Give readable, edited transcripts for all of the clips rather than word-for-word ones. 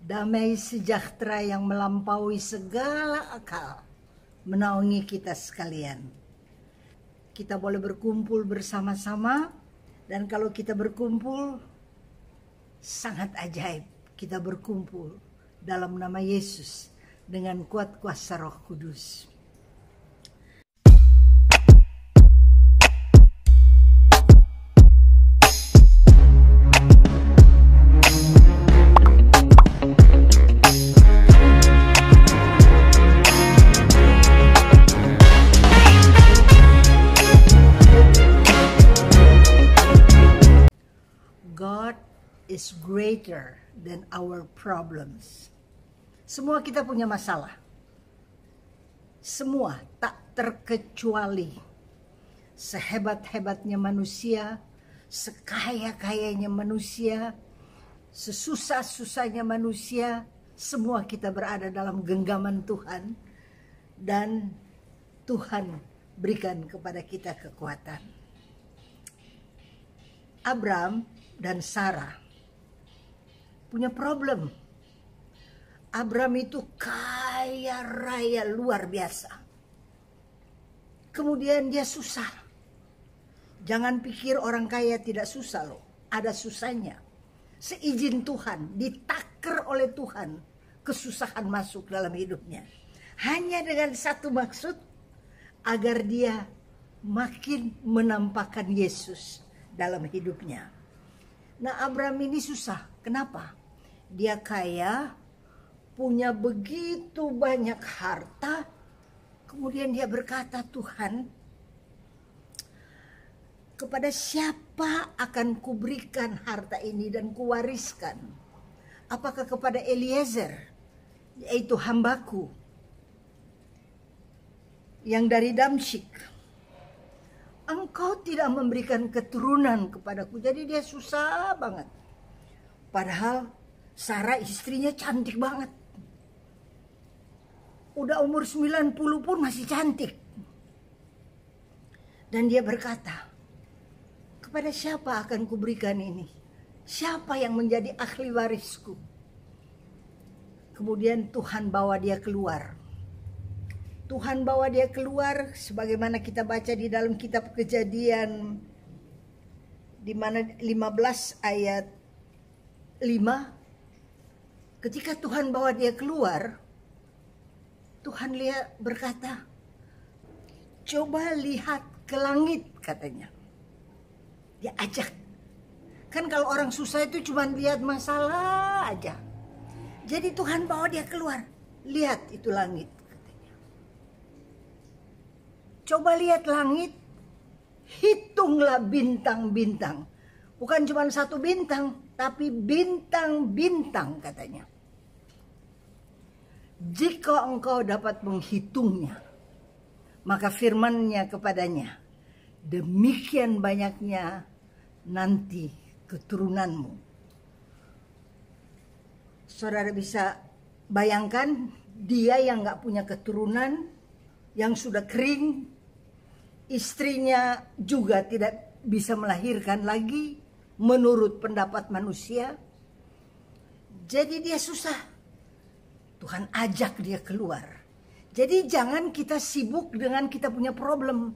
damai sejahtera yang melampaui segala akal menaungi kita sekalian. Kita boleh berkumpul bersama-sama, dan kalau kita berkumpul, sangat ajaib kita berkumpul dalam nama Yesus dengan kuat kuasa Roh Kudus. God is greater than our problems. Semua kita punya masalah. Semua, tak terkecuali. Sehebat-hebatnya manusia, sekaya-kayanya manusia, sesusah-susahnya manusia, semua kita berada dalam genggaman Tuhan. Dan Tuhan berikan kepada kita kekuatan. Abram dan Sarah punya problem. Abram itu kaya raya luar biasa. Kemudian dia susah. Jangan pikir orang kaya tidak susah loh. Ada susahnya. Seizin Tuhan, ditaker oleh Tuhan, kesusahan masuk dalam hidupnya. Hanya dengan satu maksud, agar dia makin menampakkan Yesus dalam hidupnya. Nah, Abram ini susah. Kenapa? Dia kaya, punya begitu banyak harta. Kemudian dia berkata, Tuhan, kepada siapa akan kuberikan harta ini dan kuwariskan? Apakah kepada Eliezer, yaitu hambaku, yang dari Damsyik? Engkau tidak memberikan keturunan kepadaku. Jadi dia susah banget. Padahal Sarah istrinya cantik banget. Udah umur 90 pun masih cantik. Dan dia berkata, kepada siapa akan kuberikan ini? Siapa yang menjadi ahli warisku? Kemudian Tuhan bawa dia keluar. Tuhan bawa dia keluar sebagaimana kita baca di dalam kitab Kejadian di mana 15 ayat 5. Ketika Tuhan bawa dia keluar, Tuhan berkata, coba lihat ke langit, katanya. Dia ajak. Kan kalau orang susah itu cuma lihat masalah aja. Jadi Tuhan bawa dia keluar. Lihat itu langit. Coba lihat langit, hitunglah bintang-bintang. Bukan cuma satu bintang, tapi bintang-bintang, katanya. Jika engkau dapat menghitungnya, maka firman-Nya kepadanya, demikian banyaknya nanti keturunanmu. Saudara bisa bayangkan, dia yang gak punya keturunan, yang sudah kering, istrinya juga tidak bisa melahirkan lagi menurut pendapat manusia. Jadi dia susah. Tuhan ajak dia keluar. Jadi jangan kita sibuk dengan kita punya problem.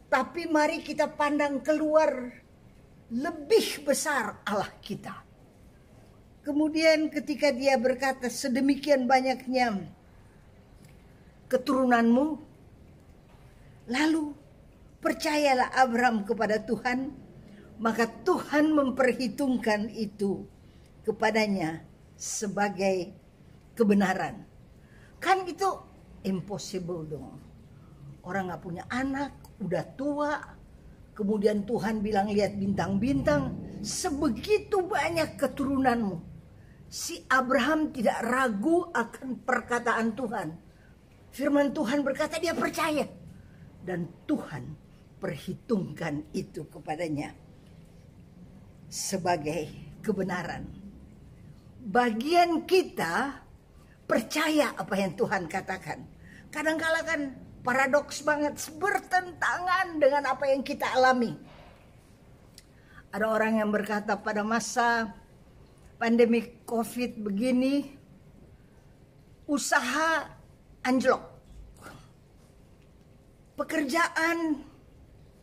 Tapi mari kita pandang keluar, lebih besar Allah kita. Kemudian ketika dia berkata sedemikian banyaknya keturunanmu, lalu percayalah Abram kepada Tuhan, maka Tuhan memperhitungkan itu kepadanya sebagai kebenaran. Kan itu impossible dong. Orang gak punya anak, udah tua, kemudian Tuhan bilang lihat bintang-bintang, sebegitu banyak keturunanmu. Si Abraham tidak ragu akan perkataan Tuhan. Firman Tuhan berkata dia percaya. Dan Tuhan perhitungkan itu kepadanya sebagai kebenaran. Bagian kita percaya apa yang Tuhan katakan. Kadang-kala kan paradoks banget, bertentangan dengan apa yang kita alami. Ada orang yang berkata pada masa pandemi COVID begini, usaha anjlok, pekerjaan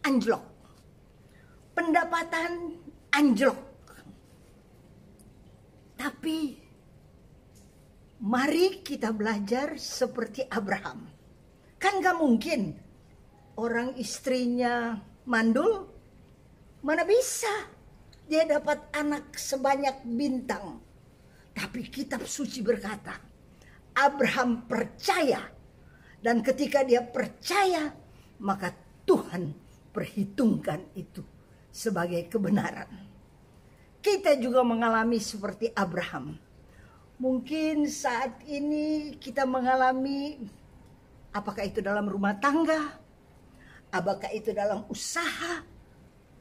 anjlok, pendapatan anjlok. Tapi mari kita belajar seperti Abraham. Kan gak mungkin orang istrinya mandul, mana bisa dia dapat anak sebanyak bintang. Tapi kitab suci berkata, Abraham percaya. Dan ketika dia percaya, maka Tuhan perhitungkan itu sebagai kebenaran. Kita juga mengalami seperti Abraham. Mungkin saat ini kita mengalami, apakah itu dalam rumah tangga, apakah itu dalam usaha,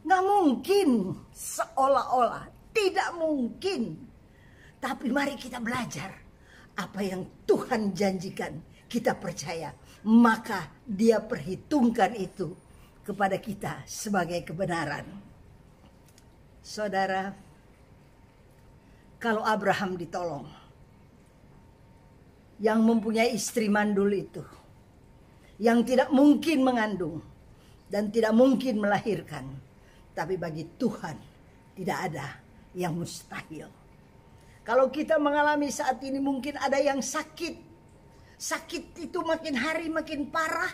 nggak mungkin, seolah-olah tidak mungkin. Tapi mari kita belajar apa yang Tuhan janjikan, kita percaya, maka Dia perhitungkan itu kepada kita sebagai kebenaran. Saudara, kalau Abraham ditolong, yang mempunyai istri mandul itu, yang tidak mungkin mengandung dan tidak mungkin melahirkan, tapi bagi Tuhan tidak ada yang mustahil. Kalau kita mengalami saat ini, mungkin ada yang sakit. Sakit itu makin hari makin parah.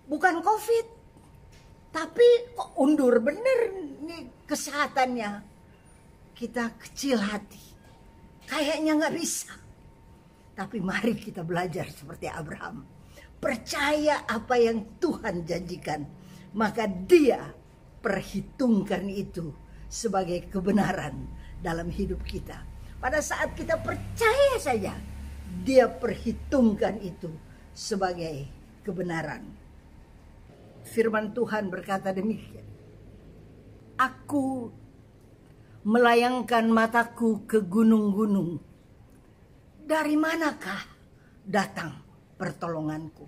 Bukan COVID, tapi kok undur bener nih kesehatannya. Kita kecil hati, kayaknya nggak bisa. Tapi mari kita belajar seperti Abraham. Percaya apa yang Tuhan janjikan, maka Dia perhitungkan itu sebagai kebenaran dalam hidup kita. Pada saat kita percaya saja, Dia perhitungkan itu sebagai kebenaran. Firman Tuhan berkata demikian. Aku melayangkan mataku ke gunung-gunung. Dari manakah datang pertolonganku?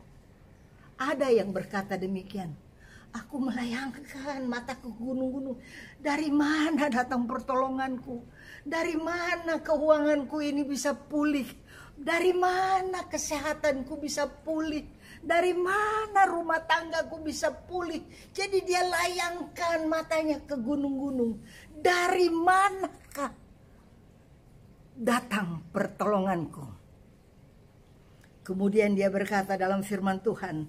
Ada yang berkata demikian. Aku melayangkan mataku ke gunung-gunung. Dari mana datang pertolonganku? Dari mana keuanganku ini bisa pulih? Dari mana kesehatanku bisa pulih? Dari mana rumah tanggaku bisa pulih? Jadi dia layangkan matanya ke gunung-gunung. Dari manakah datang pertolonganku? Kemudian dia berkata dalam firman Tuhan,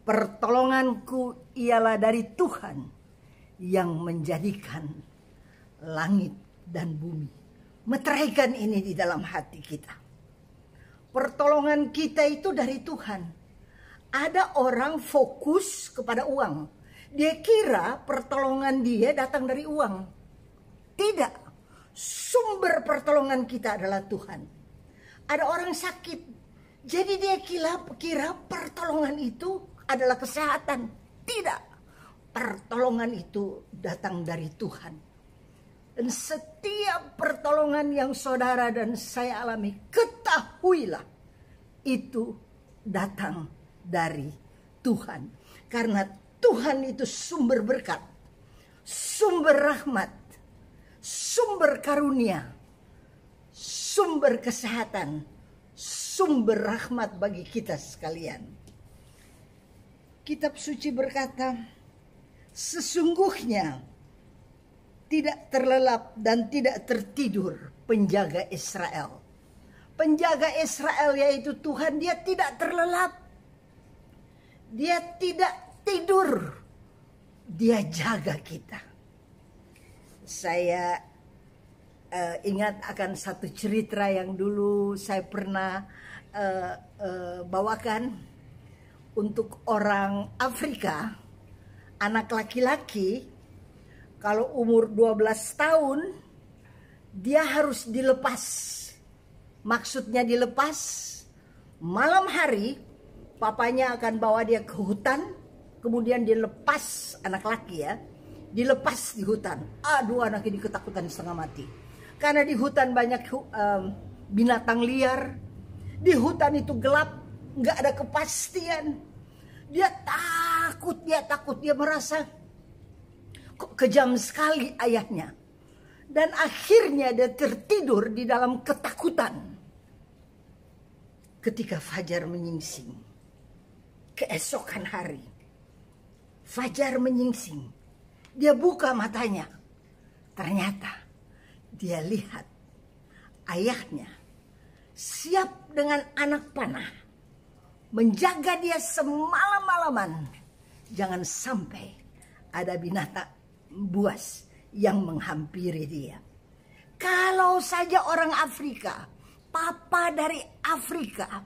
pertolonganku ialah dari Tuhan yang menjadikan langit dan bumi. Meteraikan ini di dalam hati kita. Pertolongan kita itu dari Tuhan. Ada orang fokus kepada uang. Dia kira pertolongan dia datang dari uang. Tidak. Sumber pertolongan kita adalah Tuhan. Ada orang sakit. Jadi dia kira pertolongan itu adalah kesehatan. Tidak. Pertolongan itu datang dari Tuhan. Dan setiap pertolongan yang saudara dan saya alami, ketahuilah itu datang dari Tuhan. Karena Tuhan itu sumber berkat, sumber rahmat, sumber karunia, sumber kesehatan, sumber rahmat bagi kita sekalian. Kitab suci berkata, sesungguhnya tidak terlelap dan tidak tertidur penjaga Israel. Penjaga Israel yaitu Tuhan, dia tidak terlelap. Dia tidak tidur. Dia jaga kita. Saya ingat akan satu cerita yang dulu saya pernah bawakan untuk orang Afrika. Anak laki-laki kalau umur 12 tahun dia harus dilepas. Maksudnya dilepas malam hari, papanya akan bawa dia ke hutan, kemudian dilepas, anak laki ya, dilepas di hutan. Aduh, anak ini ketakutan setengah mati. Karena di hutan banyak binatang liar, di hutan itu gelap, nggak ada kepastian. Dia takut, dia merasa kok kejam sekali ayahnya. Dan akhirnya dia tertidur di dalam ketakutan. Ketika fajar menyingsing, keesokan hari, fajar menyingsing, dia buka matanya. Ternyata dia lihat ayahnya siap dengan anak panah menjaga dia semalam-malaman. Jangan sampai ada binatang buas yang menghampiri dia. Kalau saja orang Afrika, papa dari Afrika,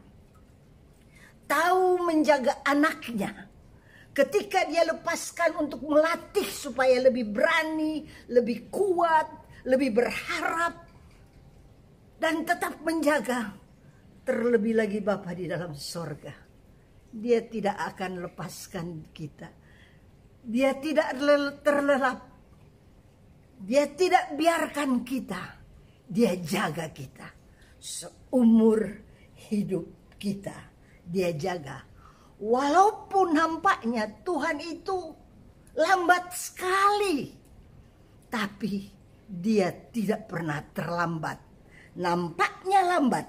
tahu menjaga anaknya, ketika dia lepaskan untuk melatih supaya lebih berani, lebih kuat, lebih berharap, dan tetap menjaga, terlebih lagi Bapa di dalam sorga, dia tidak akan lepaskan kita. Dia tidak terlelap. Dia tidak biarkan kita. Dia jaga kita. Seumur hidup kita dia jaga. Walaupun nampaknya Tuhan itu lambat sekali, tapi dia tidak pernah terlambat. Nampaknya lambat,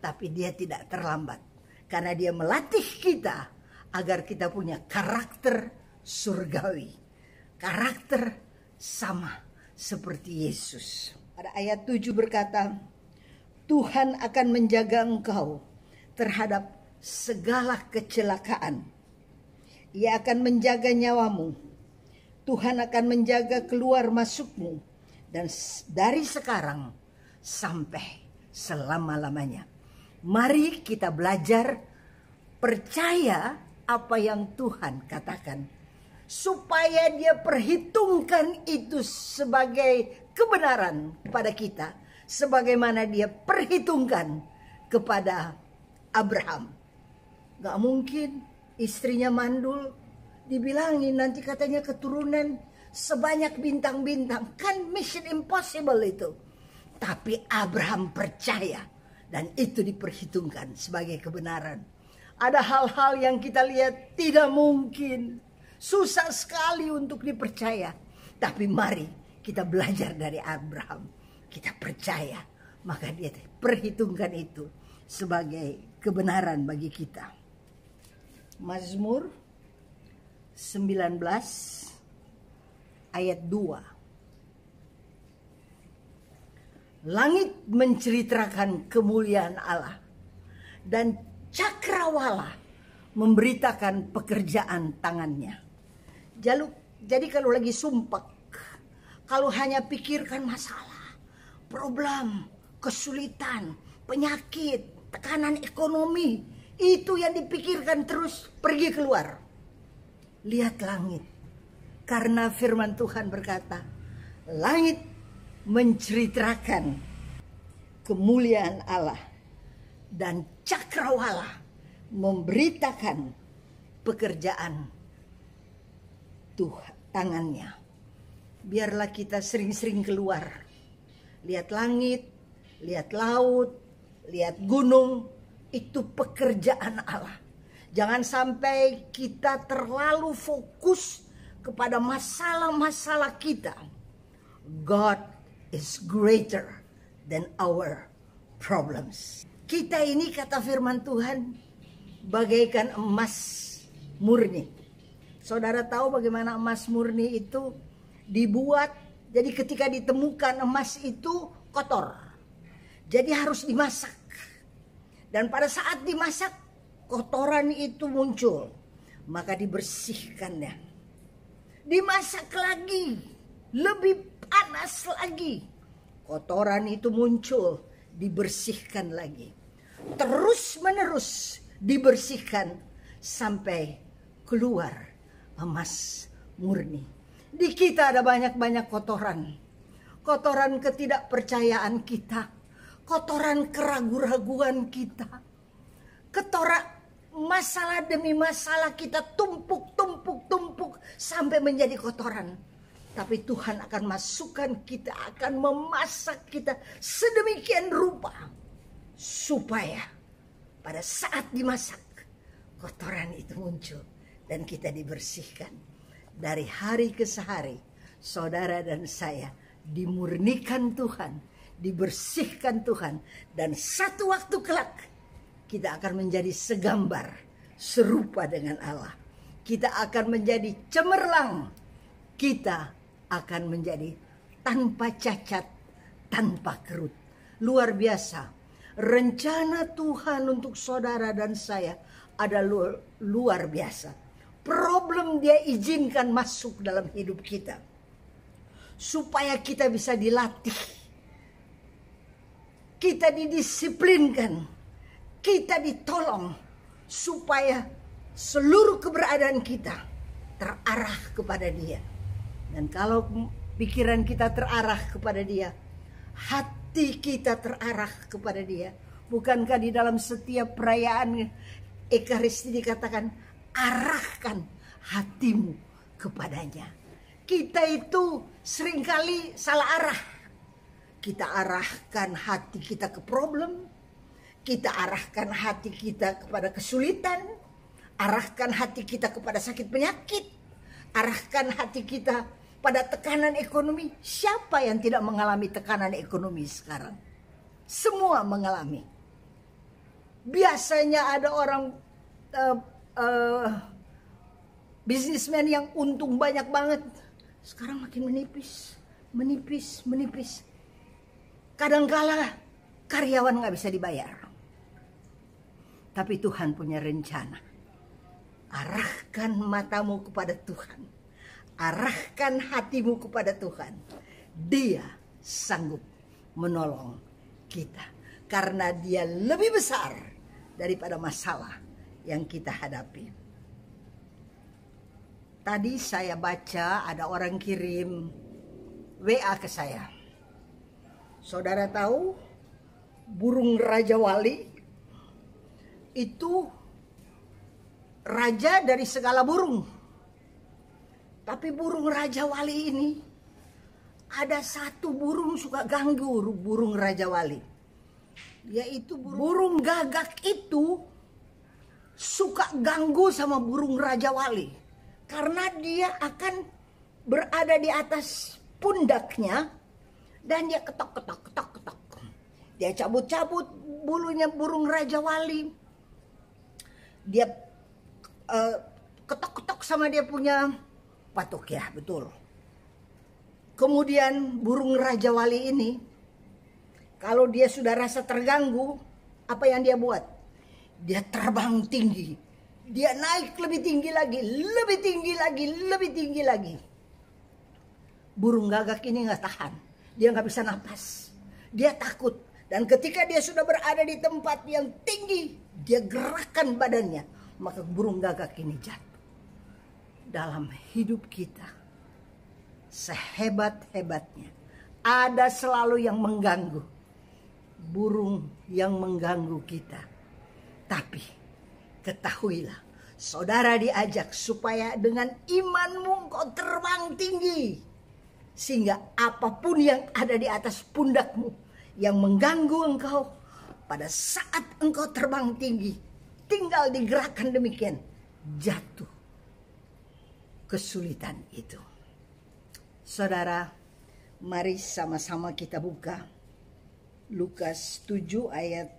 tapi dia tidak terlambat. Karena dia melatih kita agar kita punya karakter surgawi. Karakter sama seperti Yesus. Pada ayat 7 berkata, Tuhan akan menjaga engkau terhadap segala kecelakaan. Ia akan menjaga nyawamu. Tuhan akan menjaga keluar masukmu. Dan dari sekarang sampai selama-lamanya. Mari kita belajar percaya apa yang Tuhan katakan. Supaya dia perhitungkan itu sebagai kebenaran pada kita. Sebagaimana dia perhitungkan kepada Abraham. Gak mungkin istrinya mandul, dibilangin nanti katanya keturunan sebanyak bintang-bintang. Kan mission impossible itu. Tapi Abraham percaya dan itu diperhitungkan sebagai kebenaran. Ada hal-hal yang kita lihat tidak mungkin. Susah sekali untuk dipercaya. Tapi mari kita belajar dari Abraham. Kita percaya. Maka dia perhitungkan itu sebagai kebenaran bagi kita. Mazmur 19 ayat 2. Langit menceritakan kemuliaan Allah. Dan cakrawala memberitakan pekerjaan tangannya. Jadi kalau lagi sumpah, kalau hanya pikirkan masalah, problem, kesulitan, penyakit, tekanan ekonomi, itu yang dipikirkan terus, pergi keluar. Lihat langit. Karena firman Tuhan berkata, langit menceritakan kemuliaan Allah. Dan cakrawala memberitakan pekerjaan Tuhan tangannya. Biarlah kita sering-sering keluar. Lihat langit, lihat laut, lihat gunung. Itu pekerjaan Allah. Jangan sampai kita terlalu fokus kepada masalah-masalah kita. God is greater than our problems. Kita ini kata firman Tuhan bagaikan emas murni. Saudara tahu bagaimana emas murni itu dibuat? Jadi ketika ditemukan emas itu kotor. Jadi harus dimasak. Dan pada saat dimasak kotoran itu muncul. Maka dibersihkannya. Dimasak lagi. Lebih panas lagi. Kotoran itu muncul. Dibersihkan lagi. Terus menerus dibersihkan sampai keluar emas murni. Di kita ada banyak-banyak kotoran. Kotoran ketidakpercayaan kita. Kotoran keraguan-raguan kita. Kotoran masalah demi masalah kita tumpuk sampai menjadi kotoran. Tapi Tuhan akan masukkan kita, akan memasak kita sedemikian rupa. Supaya pada saat dimasak, kotoran itu muncul. Dan kita dibersihkan. Dari hari ke hari, saudara dan saya dimurnikan Tuhan, dibersihkan Tuhan, dan satu waktu kelak kita akan menjadi segambar, serupa dengan Allah. Kita akan menjadi cemerlang, kita akan menjadi tanpa cacat, tanpa kerut. Luar biasa. Rencana Tuhan untuk saudara dan saya ada luar biasa. Problem dia izinkan masuk dalam hidup kita, supaya kita bisa dilatih, kita didisiplinkan, kita ditolong, supaya seluruh keberadaan kita terarah kepada Dia. Dan kalau pikiran kita terarah kepada Dia, hati kita terarah kepada Dia. Bukankah di dalam setiap perayaan Ekaristi dikatakan, arahkan hatimu kepadanya. Kita itu seringkali salah arah. Kita arahkan hati kita ke problem, kita arahkan hati kita kepada kesulitan, arahkan hati kita kepada sakit penyakit, arahkan hati kita pada tekanan ekonomi. Siapa yang tidak mengalami tekanan ekonomi sekarang? Semua mengalami. Biasanya ada orang bisnismen yang untung banyak banget, sekarang makin menipis. Kadangkala karyawan nggak bisa dibayar. Tapi Tuhan punya rencana. Arahkan matamu kepada Tuhan. Arahkan hatimu kepada Tuhan. Dia sanggup menolong kita. Karena Dia lebih besar daripada masalah yang kita hadapi. Tadi saya baca ada orang kirim WA ke saya. Saudara tahu burung Raja Wali itu raja dari segala burung. Tapi burung Raja Wali ini ada satu burung suka ganggu burung Raja Wali. Yaitu burung gagak itu suka ganggu sama burung Raja Wali. Karena dia akan berada di atas pundaknya dan dia ketok. Dia cabut-cabut bulunya burung Raja Wali. Dia ketok-ketok sama dia punya patok, ya betul. Kemudian burung Raja Wali ini, kalau dia sudah rasa terganggu, apa yang dia buat? Dia terbang tinggi. Dia naik lebih tinggi lagi, lebih tinggi lagi. Burung gagak ini nggak tahan. Dia nggak bisa napas. Dia takut. Dan ketika dia sudah berada di tempat yang tinggi, dia gerakkan badannya. Maka burung gagak ini jatuh. Dalam hidup kita, sehebat-hebatnya, ada selalu yang mengganggu. Burung yang mengganggu kita. Tapi ketahuilah, saudara diajak supaya dengan imanmu engkau terbang tinggi. Sehingga apapun yang ada di atas pundakmu yang mengganggu engkau, pada saat engkau terbang tinggi, tinggal digerakkan demikian, jatuh kesulitan itu. Saudara, mari sama-sama kita buka Lukas 7 ayat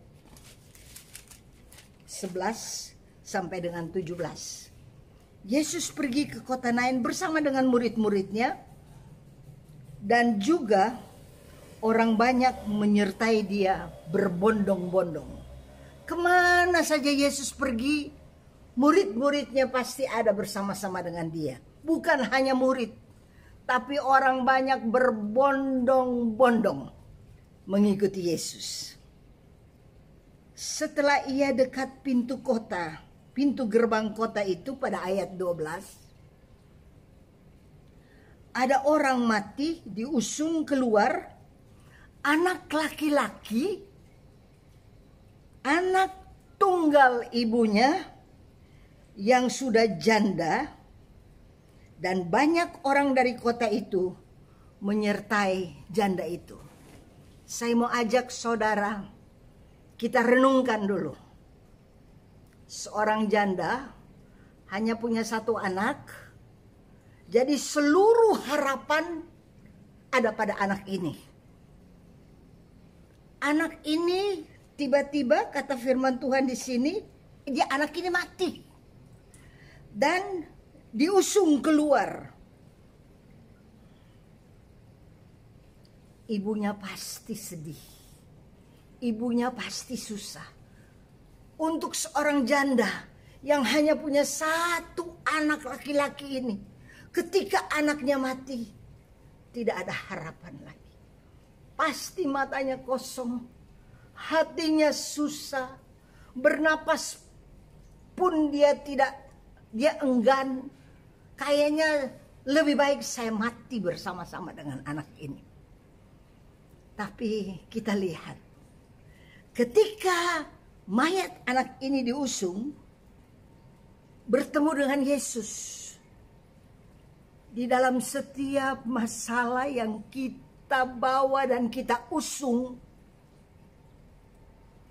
11 sampai dengan 17. Yesus pergi ke kota Nain bersama dengan murid-muridnya, dan juga orang banyak menyertai dia berbondong-bondong. Kemana saja Yesus pergi, murid-muridnya pasti ada bersama-sama dengan dia. Bukan hanya murid, tapi orang banyak berbondong-bondong mengikuti Yesus. Setelah ia dekat pintu kota, pintu gerbang kota itu pada ayat 12, ada orang mati diusung keluar, anak laki-laki, anak tunggal ibunya yang sudah janda, dan banyak orang dari kota itu menyertai janda itu. Saya mau ajak saudara, kita renungkan dulu. Seorang janda hanya punya satu anak, jadi seluruh harapan ada pada anak ini. Anak ini tiba-tiba kata firman Tuhan di sini, anak ini mati dan diusung keluar. Ibunya pasti sedih. Ibunya pasti susah. Untuk seorang janda yang hanya punya satu anak laki-laki ini, ketika anaknya mati, tidak ada harapan lagi. Pasti matanya kosong, hatinya susah, bernapas pun dia enggan. Kayaknya lebih baik saya mati bersama-sama dengan anak ini. Tapi kita lihat, ketika mayat anak ini diusung, bertemu dengan Yesus. Di dalam setiap masalah yang kita bawa dan kita usung,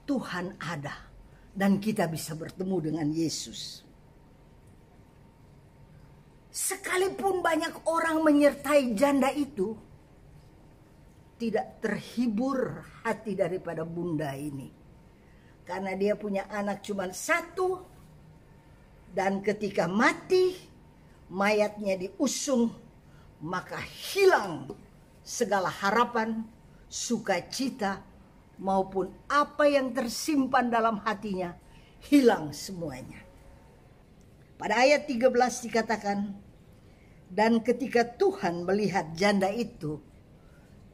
Tuhan ada dan kita bisa bertemu dengan Yesus. Sekalipun banyak orang menyertai janda itu, tidak terhibur hati daripada bunda ini. Karena dia punya anak cuma satu. Dan ketika mati, mayatnya diusung, maka hilang segala harapan, sukacita, maupun apa yang tersimpan dalam hatinya, hilang semuanya. Pada ayat 13 dikatakan, dan ketika Tuhan melihat janda itu,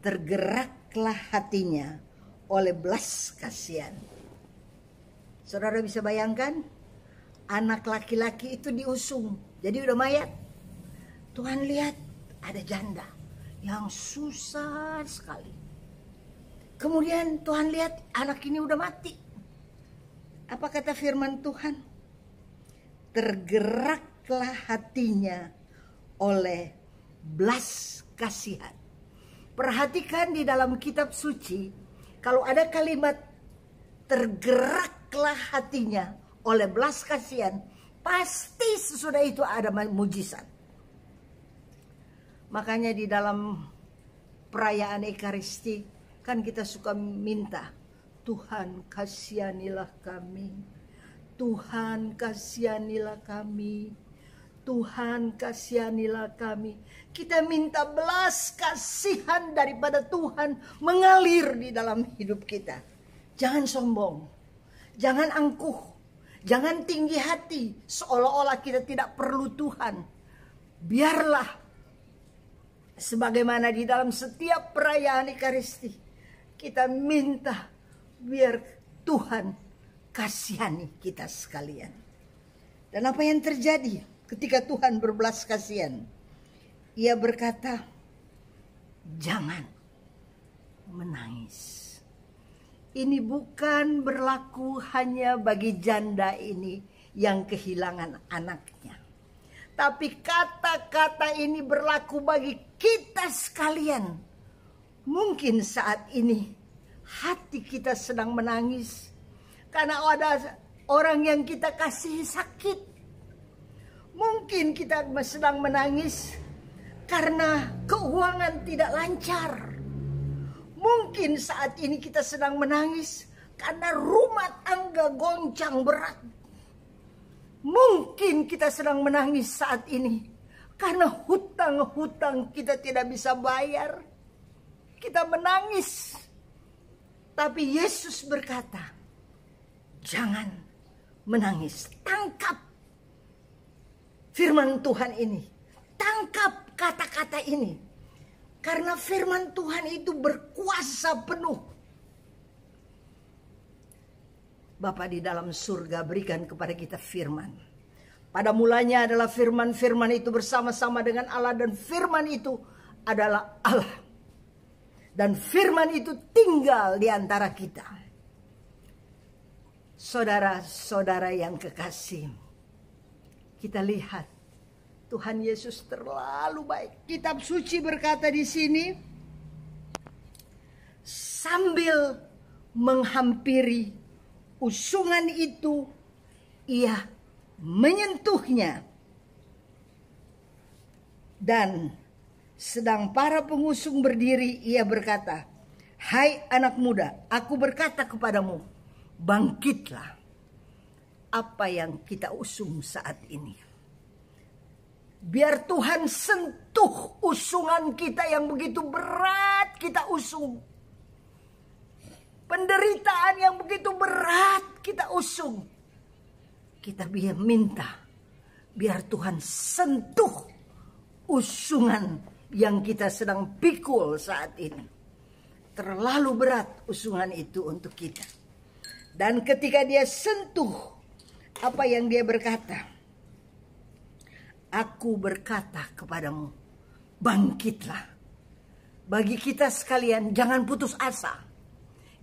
tergeraklah hatinya oleh belas kasihan. Saudara bisa bayangkan, anak laki-laki itu diusung, jadi udah mayat. Tuhan lihat ada janda yang susah sekali. Kemudian Tuhan lihat anak ini udah mati. Apa kata firman Tuhan? Tergeraklah hatinya oleh belas kasihan. Perhatikan di dalam kitab suci, kalau ada kalimat tergeraklah hatinya oleh belas kasihan, pasti sesudah itu ada mujizat. Makanya di dalam perayaan Ekaristi kan kita suka minta, Tuhan kasihanilah kami, Tuhan kasihanilah kami, Tuhan kasihanilah kami. Kita minta belas kasihan daripada Tuhan mengalir di dalam hidup kita. Jangan sombong, jangan angkuh, jangan tinggi hati seolah-olah kita tidak perlu Tuhan. Biarlah sebagaimana di dalam setiap perayaan Ekaristi kita minta biar Tuhan kasihani kita sekalian. Dan apa yang terjadi ketika Tuhan berbelas kasihan? Ia berkata, jangan menangis. Ini bukan berlaku hanya bagi janda ini yang kehilangan anaknya. Tapi kata-kata ini berlaku bagi kita sekalian. Mungkin saat ini hati kita sedang menangis karena ada orang yang kita kasihi sakit. Mungkin kita sedang menangis karena keuangan tidak lancar. Mungkin saat ini kita sedang menangis karena rumah tangga goncang berat. Mungkin kita sedang menangis saat ini karena hutang-hutang kita tidak bisa bayar. Kita menangis. Tapi Yesus berkata, jangan menangis. Tangkap firman Tuhan ini. Tangkap kata-kata ini. Karena firman Tuhan itu berkuasa penuh. Bapa di dalam surga, berikan kepada kita firman. Pada mulanya adalah firman, firman itu bersama-sama dengan Allah, dan firman itu adalah Allah. Dan firman itu tinggal di antara kita. Saudara-saudara yang kekasih, kita lihat Tuhan Yesus terlalu baik. Kitab suci berkata di sini, sambil menghampiri usungan itu, ia menyentuhnya dan Sedang para pengusung berdiri, ia berkata, "Hai anak muda, aku berkata kepadamu, bangkitlah." Apa yang kita usung saat ini, biar Tuhan sentuh usungan kita yang begitu berat kita usung. Penderitaan yang begitu berat kita usung. Kita biar minta, biar Tuhan sentuh usungan yang kita sedang pikul saat ini. Terlalu berat usungan itu untuk kita. Dan ketika dia sentuh, apa yang dia berkata? Aku berkata kepadamu, bangkitlah. Bagi kita sekalian, jangan putus asa.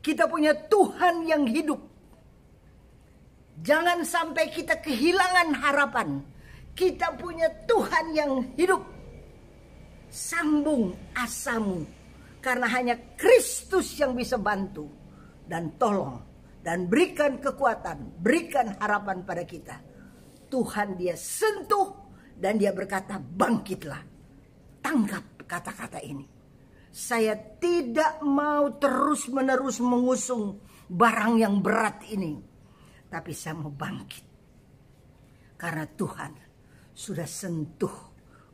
Kita punya Tuhan yang hidup. Jangan sampai kita kehilangan harapan. Kita punya Tuhan yang hidup. Sambung asamu, karena hanya Kristus yang bisa bantu dan tolong dan berikan kekuatan, berikan harapan pada kita. Tuhan dia sentuh dan dia berkata, bangkitlah. Tangkap kata-kata ini. Saya tidak mau terus-menerus mengusung barang yang berat ini, tapi saya mau bangkit karena Tuhan sudah sentuh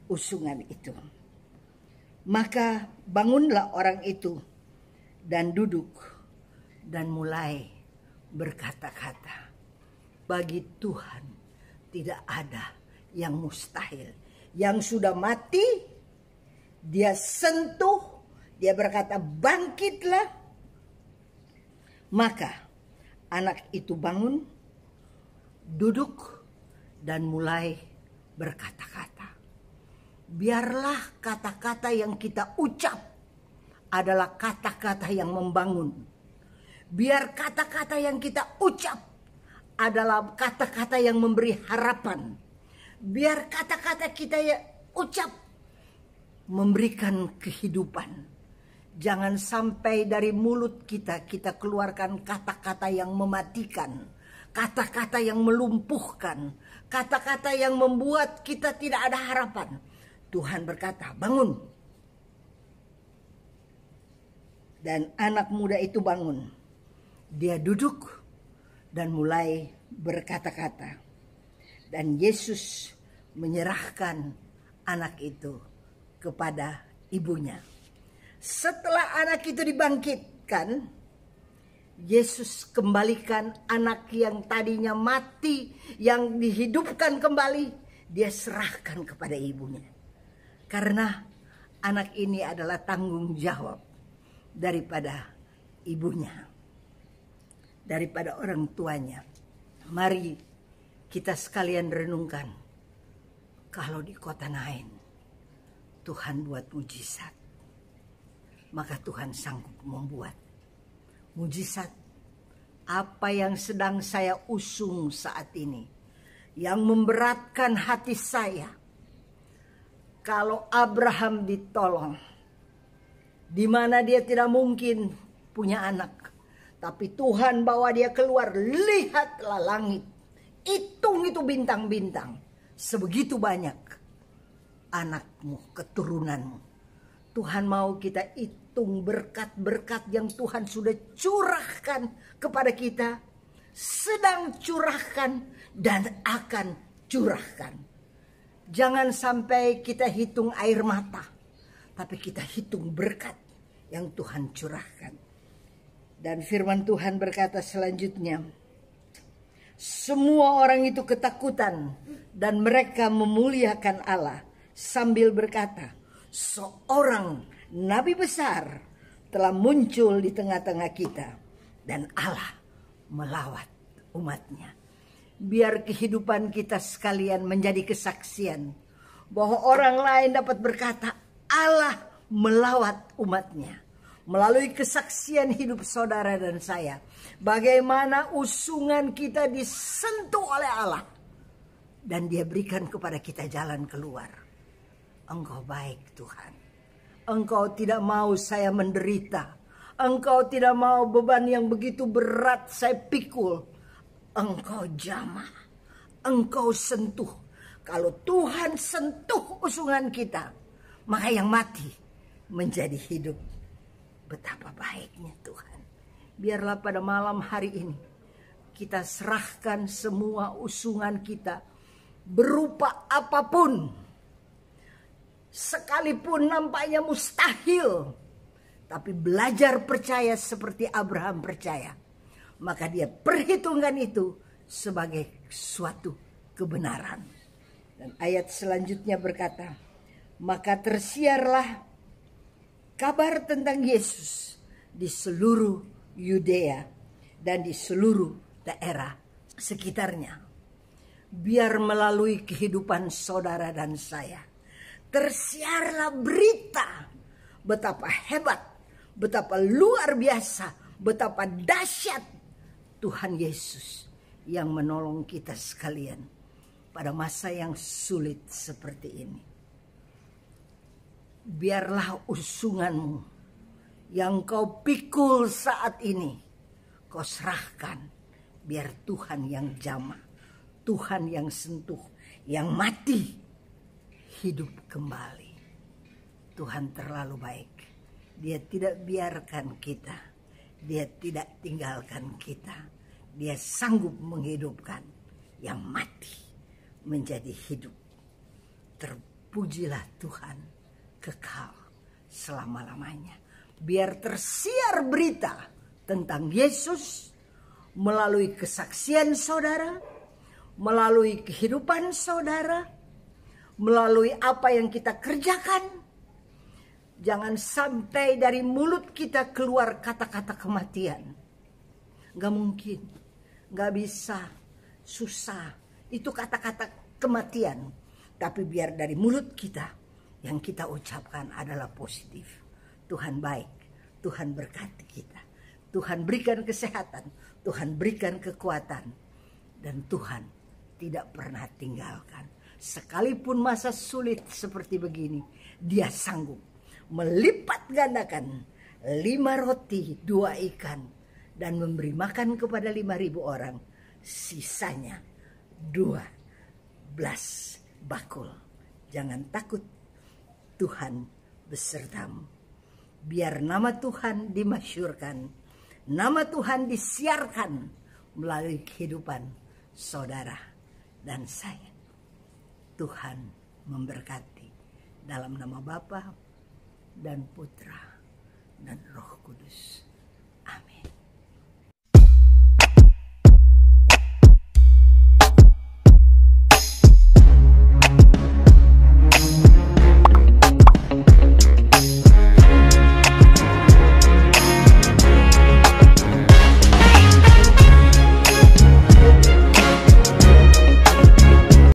usungan itu. Maka bangunlah orang itu dan duduk dan mulai berkata-kata. Bagi Tuhan tidak ada yang mustahil. Yang sudah mati, dia sentuh, dia berkata bangkitlah. Maka anak itu bangun, duduk dan mulai berkata-kata. Biarlah kata-kata yang kita ucap adalah kata-kata yang membangun. Biar kata-kata yang kita ucap adalah kata-kata yang memberi harapan. Biar kata-kata kita yang ucap memberikan kehidupan. Jangan sampai dari mulut kita keluarkan kata-kata yang mematikan. Kata-kata yang melumpuhkan. Kata-kata yang membuat kita tidak ada harapan. Tuhan berkata, bangun. Dan anak muda itu bangun. Dia duduk dan mulai berkata-kata. Dan Yesus menyerahkan anak itu kepada ibunya. Setelah anak itu dibangkitkan, Yesus kembalikan anak yang tadinya mati, yang dihidupkan kembali, dia serahkan kepada ibunya. Karena anak ini adalah tanggung jawab daripada ibunya, daripada orang tuanya. Mari kita sekalian renungkan, kalau di kota Nain Tuhan buat mujizat, maka Tuhan sanggup membuat mujizat. Apa yang sedang saya usung saat ini, yang memberatkan hati saya. Kalau Abraham ditolong, di mana dia tidak mungkin punya anak, tapi Tuhan bawa dia keluar. Lihatlah langit, hitung itu bintang-bintang, sebegitu banyak anakmu, keturunanmu. Tuhan mau kita hitung berkat-berkat yang Tuhan sudah curahkan kepada kita, sedang curahkan dan akan curahkan. Jangan sampai kita hitung air mata, tapi kita hitung berkat yang Tuhan curahkan. Dan firman Tuhan berkata selanjutnya, semua orang itu ketakutan dan mereka memuliakan Allah sambil berkata, seorang nabi besar telah muncul di tengah-tengah kita dan Allah melawat umatnya. Biar kehidupan kita sekalian menjadi kesaksian bahwa orang lain dapat berkata, Allah melawat umatnya. Melalui kesaksian hidup saudara dan saya, bagaimana usungan kita disentuh oleh Allah dan dia berikan kepada kita jalan keluar. Engkau baik Tuhan. Engkau tidak mau saya menderita. Engkau tidak mau beban yang begitu berat saya pikul. Engkau jamah, engkau sentuh. Kalau Tuhan sentuh usungan kita, maka yang mati menjadi hidup. Betapa baiknya Tuhan. Biarlah pada malam hari ini kita serahkan semua usungan kita berupa apapun. Sekalipun nampaknya mustahil, tapi belajar percaya seperti Abraham percaya, maka dia perhitungkan itu sebagai suatu kebenaran. Dan ayat selanjutnya berkata, maka tersiarlah kabar tentang Yesus di seluruh Yudea dan di seluruh daerah sekitarnya. Biar melalui kehidupan saudara dan saya tersiarlah berita betapa hebat, betapa luar biasa, betapa dahsyat Tuhan Yesus yang menolong kita sekalian pada masa yang sulit seperti ini. Biarlah usunganmu yang kau pikul saat ini, kau serahkan. Biar Tuhan yang jamah, Tuhan yang sentuh, yang mati hidup kembali. Tuhan terlalu baik. Dia tidak biarkan kita. Dia tidak tinggalkan kita. Dia sanggup menghidupkan yang mati menjadi hidup. Terpujilah Tuhan kekal selama-lamanya. Biar tersiar berita tentang Yesus melalui kesaksian saudara, melalui kehidupan saudara, melalui apa yang kita kerjakan. Jangan sampai dari mulut kita keluar kata-kata kematian. Gak mungkin, gak bisa, susah. Itu kata-kata kematian. Tapi biar dari mulut kita yang kita ucapkan adalah positif. Tuhan baik, Tuhan berkati kita. Tuhan berikan kesehatan, Tuhan berikan kekuatan. Dan Tuhan tidak pernah tinggalkan. Sekalipun masa sulit seperti begini, dia sanggup melipat gandakan 5 roti 2 ikan dan memberi makan kepada 5.000 orang. Sisanya 12 bakul. Jangan takut, Tuhan besertamu. Biar nama Tuhan dimasyurkan, nama Tuhan disiarkan melalui kehidupan saudara dan saya. Tuhan memberkati dalam nama Bapa dan Putra dan Roh Kudus.